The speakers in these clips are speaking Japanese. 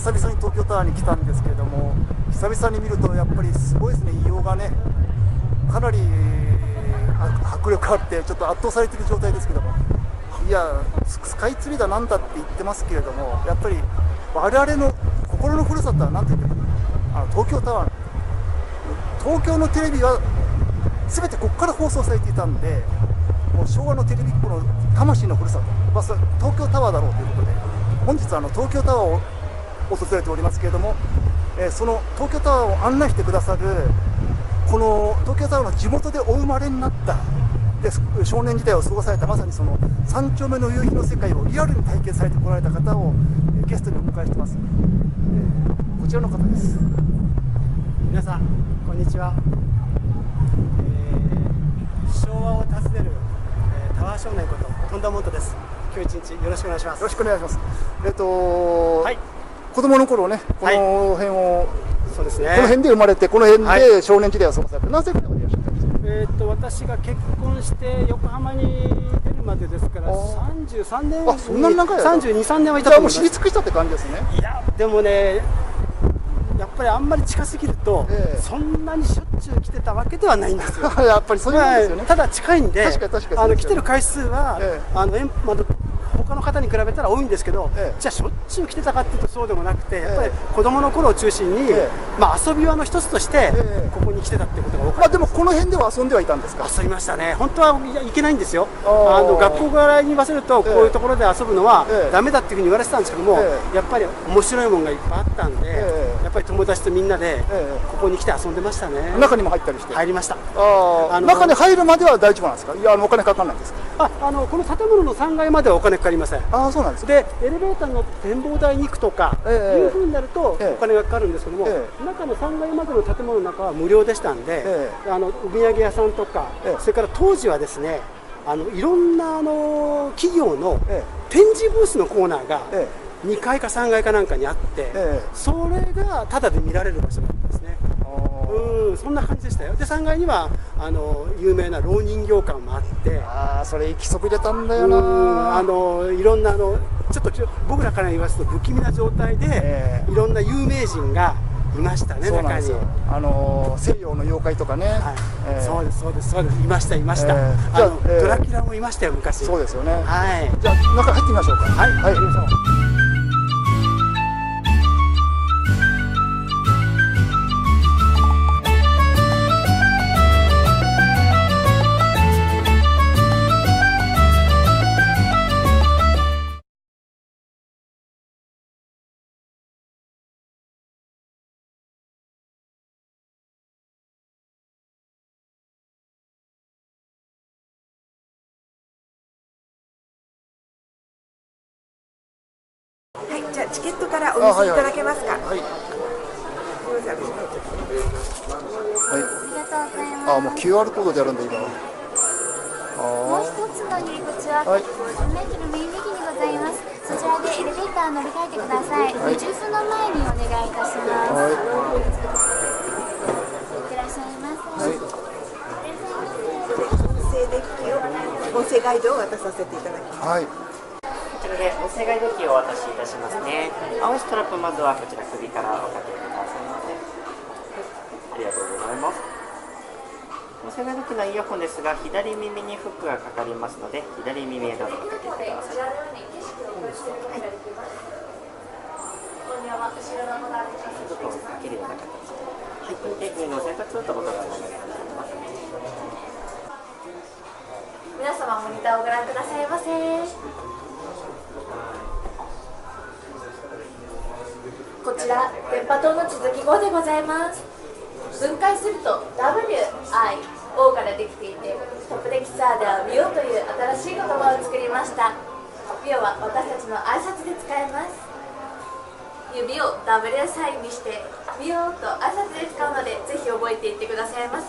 久々に東京タワーに来たんですけれども、久々に見るとやっぱりすごいですね。異様がね、かなり迫力あってちょっと圧倒されている状態ですけども、いやスカイツリーだなんだって言ってますけれども、やっぱり我々の心のふるさとは何て言ってるか、東京タワー、東京のテレビは全てここから放送されていたんで、もう昭和のテレビっ子の魂のふるさと、東京タワーだろうということで、本日東京タワーを訪れておりますけれども、その東京タワーを案内してくださるこの東京タワーの地元でお生まれになったで少年時代を過ごされた、まさにその三丁目の夕日の世界をリアルに体験されてこられた方をゲストにお迎えしてます。こちらの方です。皆さんこんにちは。昭和を訪ねる、タワー少年こと富田モントです。今日一日よろしくお願いします。よろしくお願いします。はい、子供の頃ね、この辺を、そうですね、この辺で生まれて、この辺で少年時代を過ごされて、何歳ぐらいまでいらっしゃったんですか？私が結婚して横浜に出るまでですから33年、あ、そんなに長い32、3年はいたじゃあもうと思います。知り尽くしたって感じですね。いやでもね、やっぱりあんまり近すぎると、そんなにしょっちゅう来てたわけではないんですよ。やっぱりそういうもんですよね。ただ近いんで、確かに来てる回数は、他の方に比べたら多いんですけど、じゃあしょっちゅう来てたかっていうとそうでもなくて、やっぱり子供の頃を中心に、遊び場の一つとして、ここに来てたってことが多かったです。でもこの辺では遊んではいたんですか？遊びましたね。本当はいけないんですよ。学校からに言わせると、こういうところで遊ぶのはダメだっていうふうに言われてたんですけども、やっぱり面白いものがいっぱいあったんで、やっぱり友達とみんなでここに来て遊んでましたね。中にも入ったりして？入りました。中に入るまでは大丈夫なんですか？いや、お金かかんないんですか？この建物の3階まではお金かかりません。そうなんですね。でエレベーターの展望台に行くとかいうふうになるとお金がかかるんですけども、中の3階までの建物の中は無料でしたんで、お土産屋さんとか、それから当時はですね、いろんな企業の展示ブースのコーナーが2階か3階かなんかにあって、それがタダで見られる場所だったんですね。そんな感じでしたよ。で3階には有名な老人形館もあって、それ行きそびれたんだよな。いろんなちょっと僕らから言わすと不気味な状態で、いろんな有名人がいましたね。中に西洋の妖怪とかね、そうですいました、ドラキュラもいましたよ昔。そうですよね。はい、じゃあ中入ってみましょうか。はい、入りましょう。はい、じゃあチケットからお見せいただけますか。はい。もう QR コードでやるんだ今。もう一つの入り口は3メートル右にございます。そちらでエレベーター乗り換えてください。十分の前にお願いいたします。いってらっしゃいませ。音声ガイドを渡させていただきます。こちらで音声ガイドキーをお渡しいたしますね。青いストラップ、まずはこちら首からおかけくださいませ。ありがとうございます。音声ガイドキーのイヤホンですが、左耳にフックがかかりますので、左耳へどうぞおかけください。ちょっとかけるような形で、で、上の選択すると音が流れます。皆様モニターをご覧くださいませ。こちら電波塔の続き号でございます。分解すると WIO からできていて、トップデキサーではミオという新しい言葉を作りました。ミオは私たちの挨拶で使えます。指を W サインにしてミオと挨拶で使うので、ぜひ覚えていってくださいませ。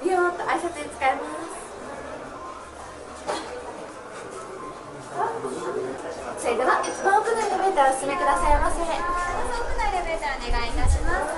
ミオと挨拶で使えます。それでは一番奥のエレベーターをお進みくださいませ。奥のエレベーターお願いいたします。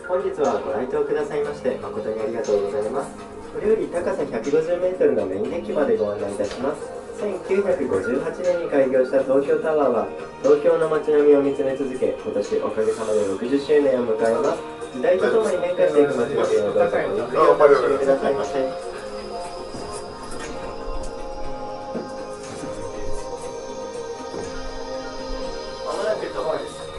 本日はご来場くださいまして誠にありがとうございます。これより高さ150メートルのメインデッキまでご案内いたします。1958年に開業した東京タワーは東京の街並みを見つめ続け、今年おかげさまで60周年を迎えます。時代とともに変化していく街並みをどうぞごゆっくりお楽しみくださいませ。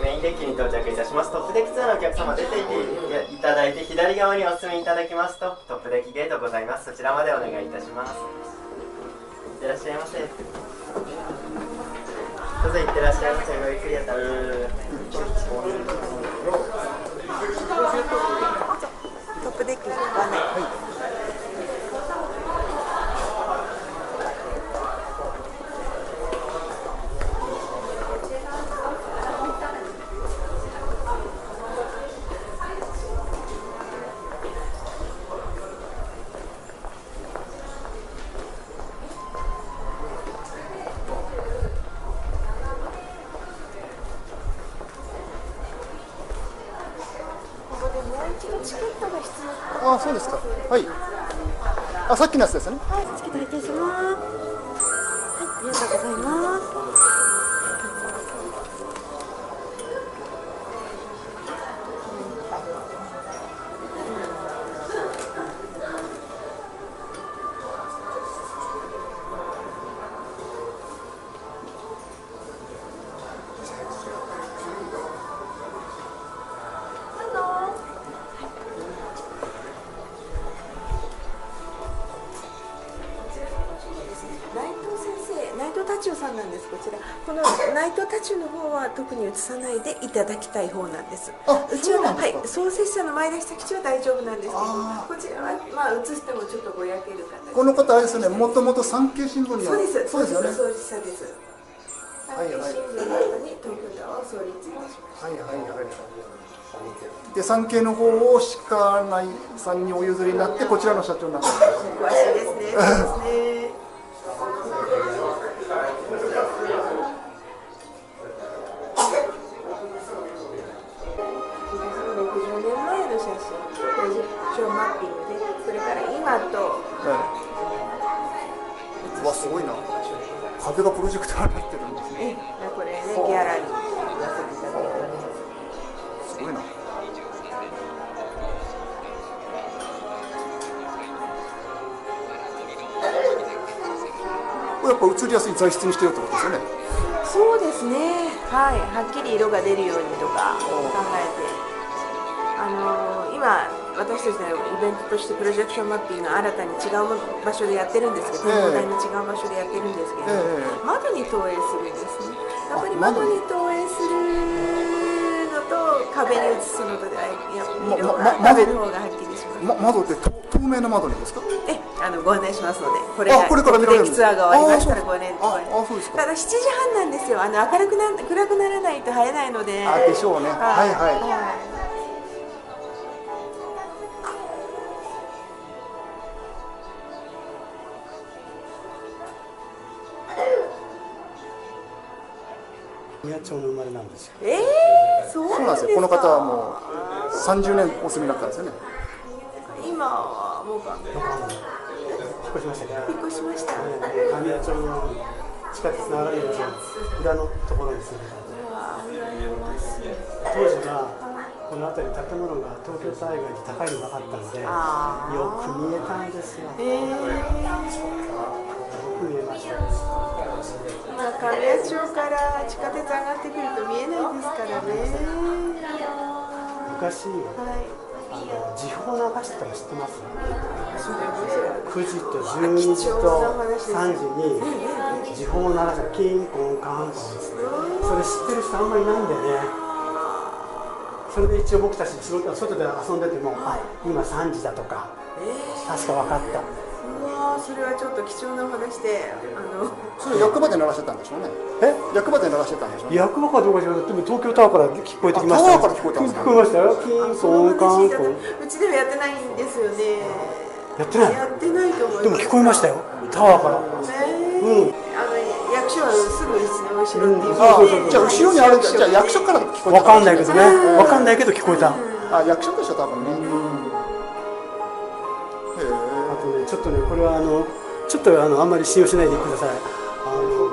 メインデッキに到着いたします。トップデッキツアーのお客様出ていていただいて左側にお進みいただきますとトップデッキゲートございます。そちらまでお願いいたします。いってらっしゃいませ。どうぞいってらっしゃいませ。ごゆっくりやったトップデッキご案内。あ、そうですか。はい。あ、さっきのやつですね。はい、チケット拝見します。はい、ありがとうございます。内藤達夫さんなんです。こちらこの内藤達夫の方は特に移さないでいただきたい方なんです。あ、うちは、はい、創設者の前田久吉は大丈夫なんですけど、こちらはまあ移してもちょっとぼやける形。この方あれですね、もともと産経新聞の。そうです。そうですよね。創設者です。産経新聞の後に東京タワーを創立いたしました。はいはいはい。で、産経の方を鹿内さんにお譲りになってこちらの社長になった。詳しいですね。そうですね。60年前の写真、プロジェクションマッピングで、それから今と。うわ、すごいな。壁がプロジェクターになってるんですね。これね、ギャラリーにやらせていただいております。すごいな。やっぱ映りやすい材質にしてるってことですよね。そうですね。はい、はっきり色が出るようにとか考えて、今私たちのイベントとしてプロジェクションマッピングが新たに違う場所でやってるんですけど、展望台の違う場所でやってるんですけど、窓に投影するんですね。やっぱり窓に投影するのと壁に映すのとでは色が壁の方がはっきりします。窓って透明な窓にですか？ご案内しますので、これがこれから見られる。ツアーが終わりましたらご案内。そうですか。ただ7時半なんですよ。暗くならないと入れないので。でしょうね。はいはい。宮町の生まれなんですよ。そうなんですよ。この方はもう30年お住みになったんですよね。今はもう引っ越しましたね。引っ越しました。宮町の地下鉄の上がり口の裏のところですね。当時はこの辺り建物が東京タワー以外に高いのなかったので、よく見えたんですよ。よく見えました。神谷町から地下鉄上がってくると見えないですからね。昔、時報流してたの知ってます？9時と12時と3時に時報を流したキンコンカンコンですね。それ知ってる人あんまりいないんだよね。それで一応僕たち外で遊んでても、今3時だとか、確か分かった。それはちょっと貴重なお話で、それ役場で鳴らしてたんでしょうね。役場で鳴らしてたんでしょうね。役場かどうかじゃなくて、東京タワーから聞こえてきました。タワーから聞こえたんですか？聞こえましたよ。キンコンカンコン。うちではやってないんですよね。やってない。やってないと思います。でも聞こえましたよ、タワーから。役所はすぐ後ろっていう。じゃあ後ろにあるんじゃ、じゃあ役所から聞こえた。わかんないけどね。わかんないけど聞こえた。あ、役所でしょ多分ね。あとね、ちょっとね、これはちょっとあんまり信用しないでください。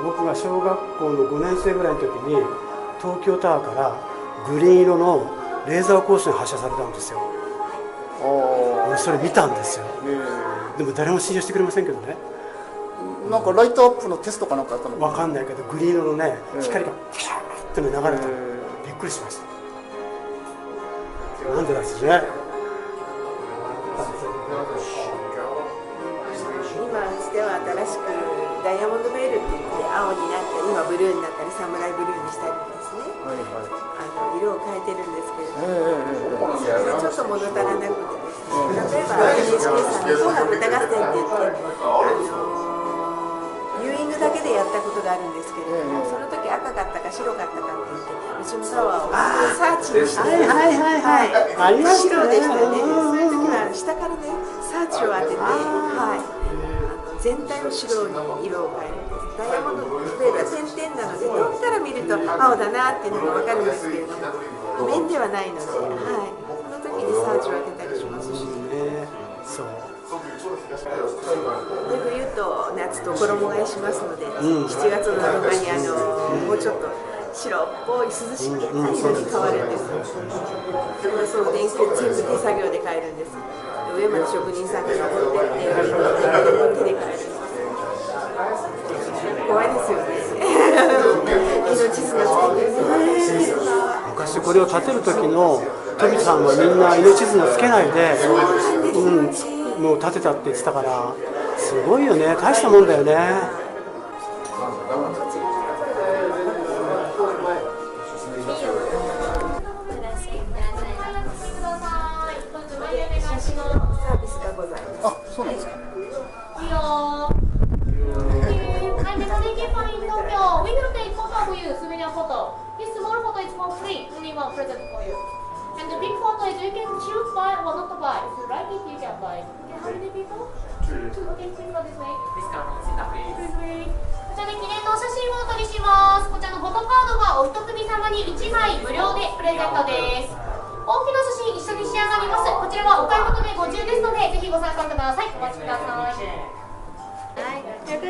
僕が小学校の5年生ぐらいの時に東京タワーからグリーン色のレーザー光線発射されたんですよ。俺それ見たんですよ。でも誰も信用してくれませんけどね。なんかライトアップのテストかなんかやったの。わかんないけどグリーン色のね、光がピシャーって流れた。びっくりしました。なんでですね。今つては新しくダイヤモンドベールって言って青になったり今ブルーになったりサムライブルーにしたりですね、色を変えてるんですけれども、ちょっと物足らなくてですね、例えば NHK さんの紅白歌合戦って言ってユーイングだけでやったことがあるんですけれども、その時赤かったか白かったかって言ってうちのタワーをサーチにして、ありましたね。白でしたね。そういう時は下からねサーチを当てて、全体を白に色を変えるんです。ダイヤモンドベールは点々なので遠くから見ると青だなっていうのが分かるんですけれども、面ではないので、その時にサーチを当てたりしますし、そうで冬と夏と衣替えしますので、7月の7日にもうちょっと白っぽい涼しい色に変わるんです。その電球全部手作業で変えるんです。上まで職人さんが登ってって手で変えるんです。怖いですよね。命綱つけて。昔これを建てる時の富さんはみんな命綱つけないで、もう建てたって言ってたから、すごいよね、大したもんだよね。サービスがございます。あ、そうなんですか。We will take photo for you, souvenir photo. This small photo is for free, only one present for you. And the big photo is you can choose buy or not to buy. If you like it, you can buy. Okay, how many people? Two. Okay, please go this way. This way. こちらで記念のお写真をお撮りします。こちらのフォトカードはお一組様に1枚無料でプレゼントです。大きな写真一緒に仕上がります。こちらはお買い求めご自由ですので、ぜひご参加ください。お待ちください。こ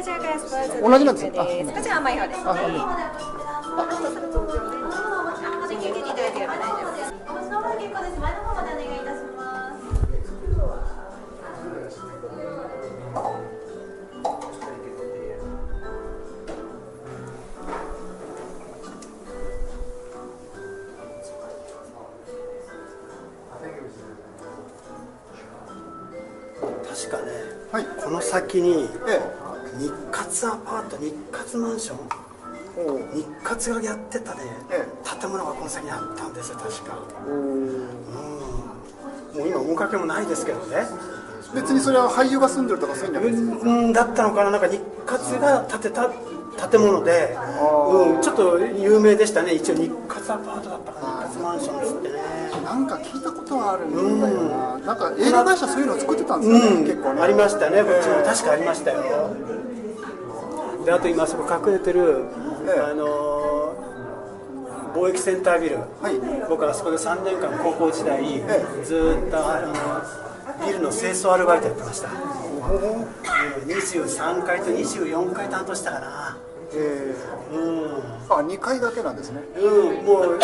ちらからスポーツ同じなんですか。こちら甘い方です。あ、はい。引き受けていただければ大丈夫です。お持ちの方結構です。前の方までお願いいたします。確かね、この先に日活アパート、日活マンション、日活がやってたね、建物がこの先にあったんですよ、確か。もう今面影もないですけどね。別にそれは俳優が住んでるとかそういうんじゃないですか。だったのかな、なんか日活が建てた建物で、ちょっと有名でしたね。一応日活アパートだったかな、日活マンションですってね。なんか聞いたことはあるんだよな。なんか映画会社そういうのを作ってたんですよね、結構ね。ありましたね、こっちも確かありましたよ。で、あと今そこ隠れてる、貿易センタービル、僕はあそこで3年間高校時代、ずっとビルの清掃アルバイトやってました。23階と24階担当したかな。2階だけなんですね。もう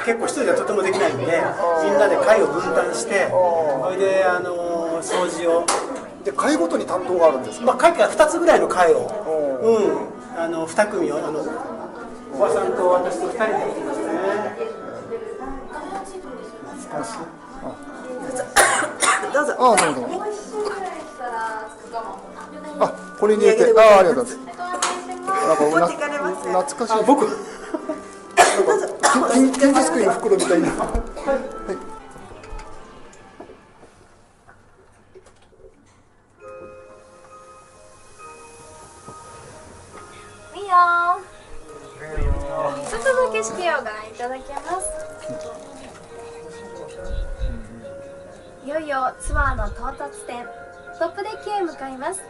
結構一人ではとてもできないんで、みんなで階を分担して、それで掃除を。で、階ごとに担当があるんですか。階が2つぐらいの階を、2組をおばさんと私と2人でやってますね。懐かしい。どうぞ。どうぞ。これに入れて、ありがとうございます。なんか懐かしい。僕金魚すくいの袋みたいな。外の景色をご覧いただけます。いよいよツアーの到達点トップデッキへ向かいます。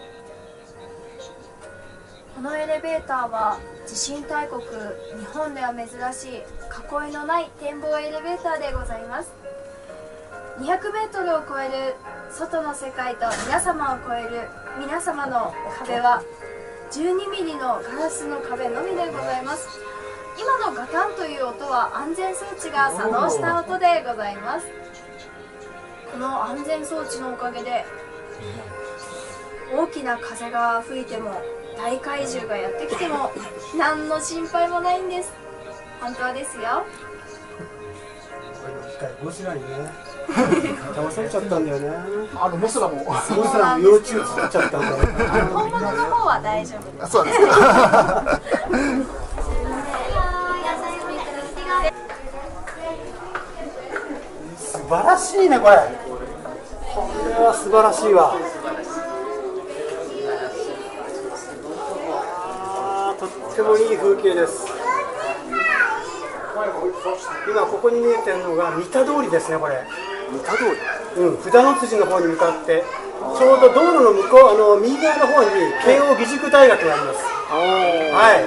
このエレベーターは地震大国日本では珍しい囲いのない展望エレベーターでございます。200メートルを超える外の世界と皆様を超える皆様の壁は12ミリのガラスの壁のみでございます。今のガタンという音は安全装置が作動した音でございます。この安全装置のおかげで大きな風が吹いても大怪獣がやってきても何の心配もないんです。本当ですよ。ゴジラにね騙されちゃったんだよね。モスラもモスラも幼虫作っちゃったんだよ。本物の方は大丈夫です。そうですか。素晴らしいねこれ。これは素晴らしいわ。とってもいい風景です。今ここに見えてるのが三田通りですね。これ三田通り、札の辻の方に向かってちょうど道路の向こう右側の方に慶応義塾大学があります。は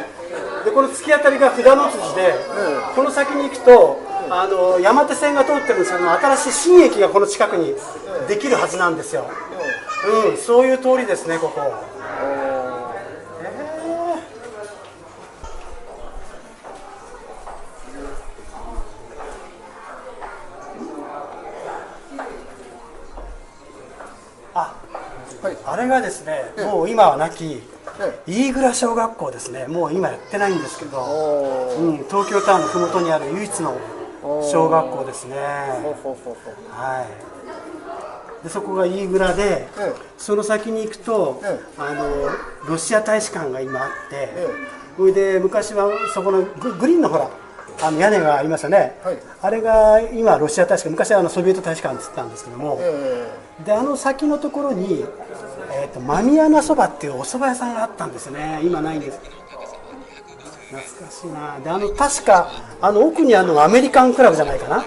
い。でこの突き当たりが札の辻で、この先に行くと山手線が通ってるんですけど、新しい新駅がこの近くにできるはずなんですよ。そういう通りですねここ。あれがですね、もう今はなき飯倉小学校ですね。もう今やってないんですけど、東京タワーの麓にある唯一の小学校ですね。はい。でそこが飯倉で、その先に行くと、ロシア大使館が今あって、それで昔はそこのグリーンのほら屋根がありますよね、あれが今ロシア大使館、昔はソビエト大使館って言ったんですけども、で先のところにマミヤナそばっていうお蕎麦屋さんがあったんですね。今ないんです。懐かしいな。で確か奥にアメリカンクラブじゃないかな。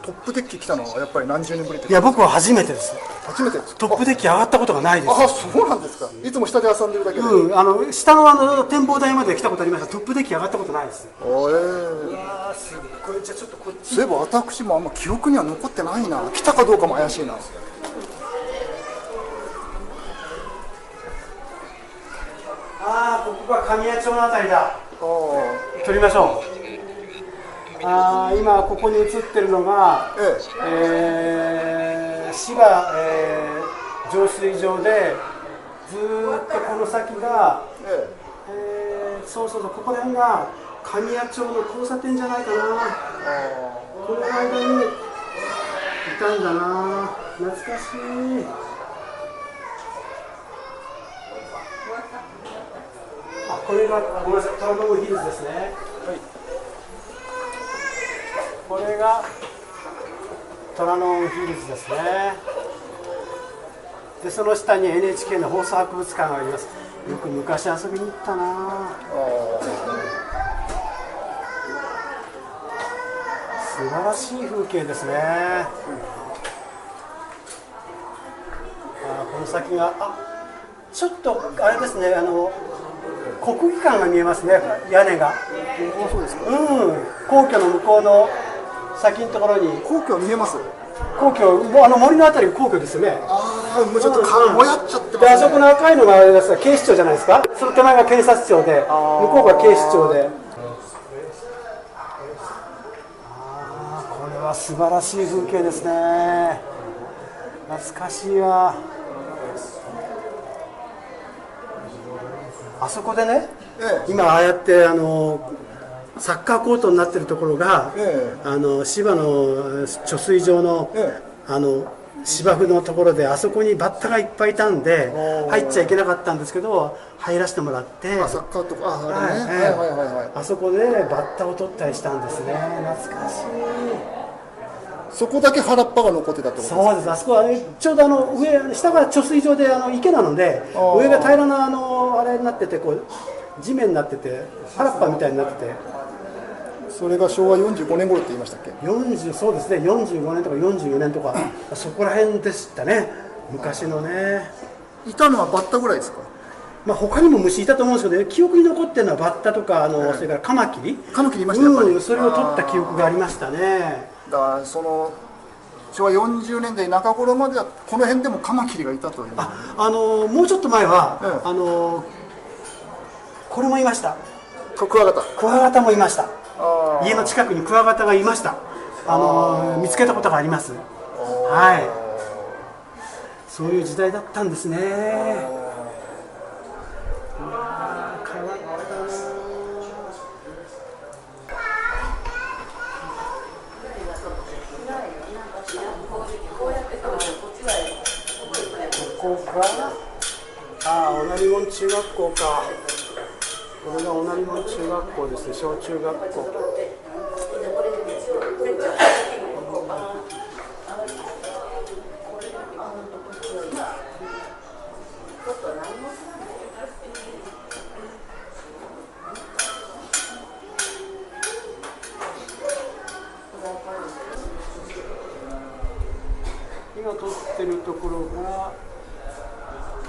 トップデッキ来たのはやっぱり何十年ぶりですか？いや僕は初めてです。初めてです。トップデッキ上がったことがないです。あ、そうなんですか。いつも下で遊んでるだけで。下の展望台まで来たことありました。トップデッキ上がったことないです。すっごい。じゃあちょっとこっち。そういえば私もあんま記憶には残ってないな。来たかどうかも怪しいな。ここが神谷町のあたりだ。撮りましょう。今ここに映ってるのが、芝、浄水場でずーっとこの先が、そうここら辺が神谷町の交差点じゃないかな。この間にいたんだな。懐かしい。これがごめんなさい、トラノブヒルズですね。これが虎ノ門ヒルズですね。でその下に NHK の放送博物館があります。よく昔遊びに行ったな。素晴らしい風景ですね。この先がちょっとあれですね、国技館が見えますね、屋根が。そうですか。皇居の向こうの先のところに。皇居見えます？皇居、森のあたりが皇居ですよね。もうちょっともやっちゃってますね。あそこの赤いのがあれですが警視庁じゃないですか。その手前が検察庁で、向こうが警視庁で。これは素晴らしい風景ですね。懐かしいわ。あそこでね、今ああやってサッカーコートになってるところが、芝の貯水場の、芝生のところで、あそこにバッタがいっぱいいたんで入っちゃいけなかったんですけど、入らせてもらって、サッカーとかあそこでバッタを取ったりしたんですね。懐かしい。そこだけ原っぱが残ってたってことですか？そうです。あそこはちょうど下が貯水場で池なので、上が平らなあれになってて、こう地面になってて原っぱみたいになってて、それが昭和45年頃って言いましたっけ。そうですね、45年とか44年とかそこら辺でしたね、昔のね。いたのはバッタぐらいですか。まあ他にも虫いたと思うんですけど、ね、記憶に残ってるのはバッタとかそれからカマキリいましたやっぱり、それを取った記憶がありましたね。だからその昭和40年代中頃まではこの辺でもカマキリがいたという。もうちょっと前は、これもいました。クワガタもいました。家の近くにクワガタがいました。見つけたことがあります。はい。そういう時代だったんですね。変わったな。ここか。おなりもん中学校か。これがおなりもん中学校ですね、小中学校。今撮ってるところが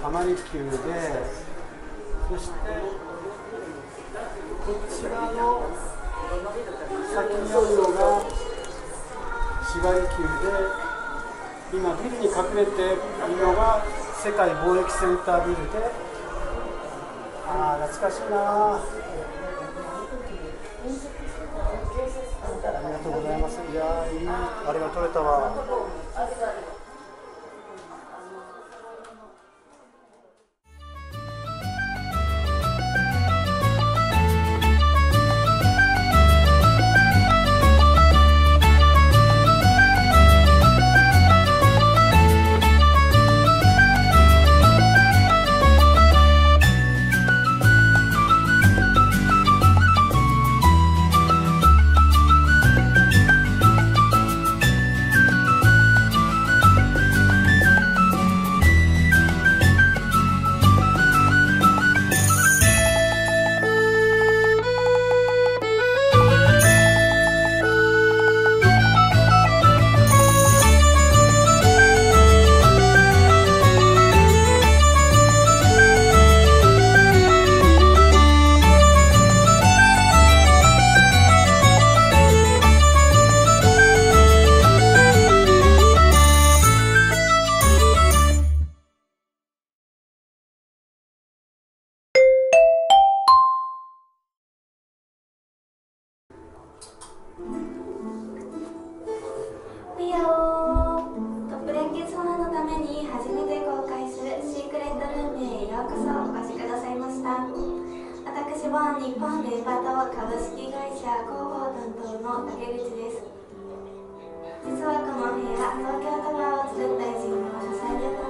浜離宮で、そしてこちらの先にあるのが市街宮で、今ビルに隠れているのが世界貿易センタービルで、懐かしいな。ありがとうございます。いやいいあれが撮れたわ。私は日本電波塔株式会社広報担当の竹口です。実はこの部屋、東京タワーを作った偉人の支えでも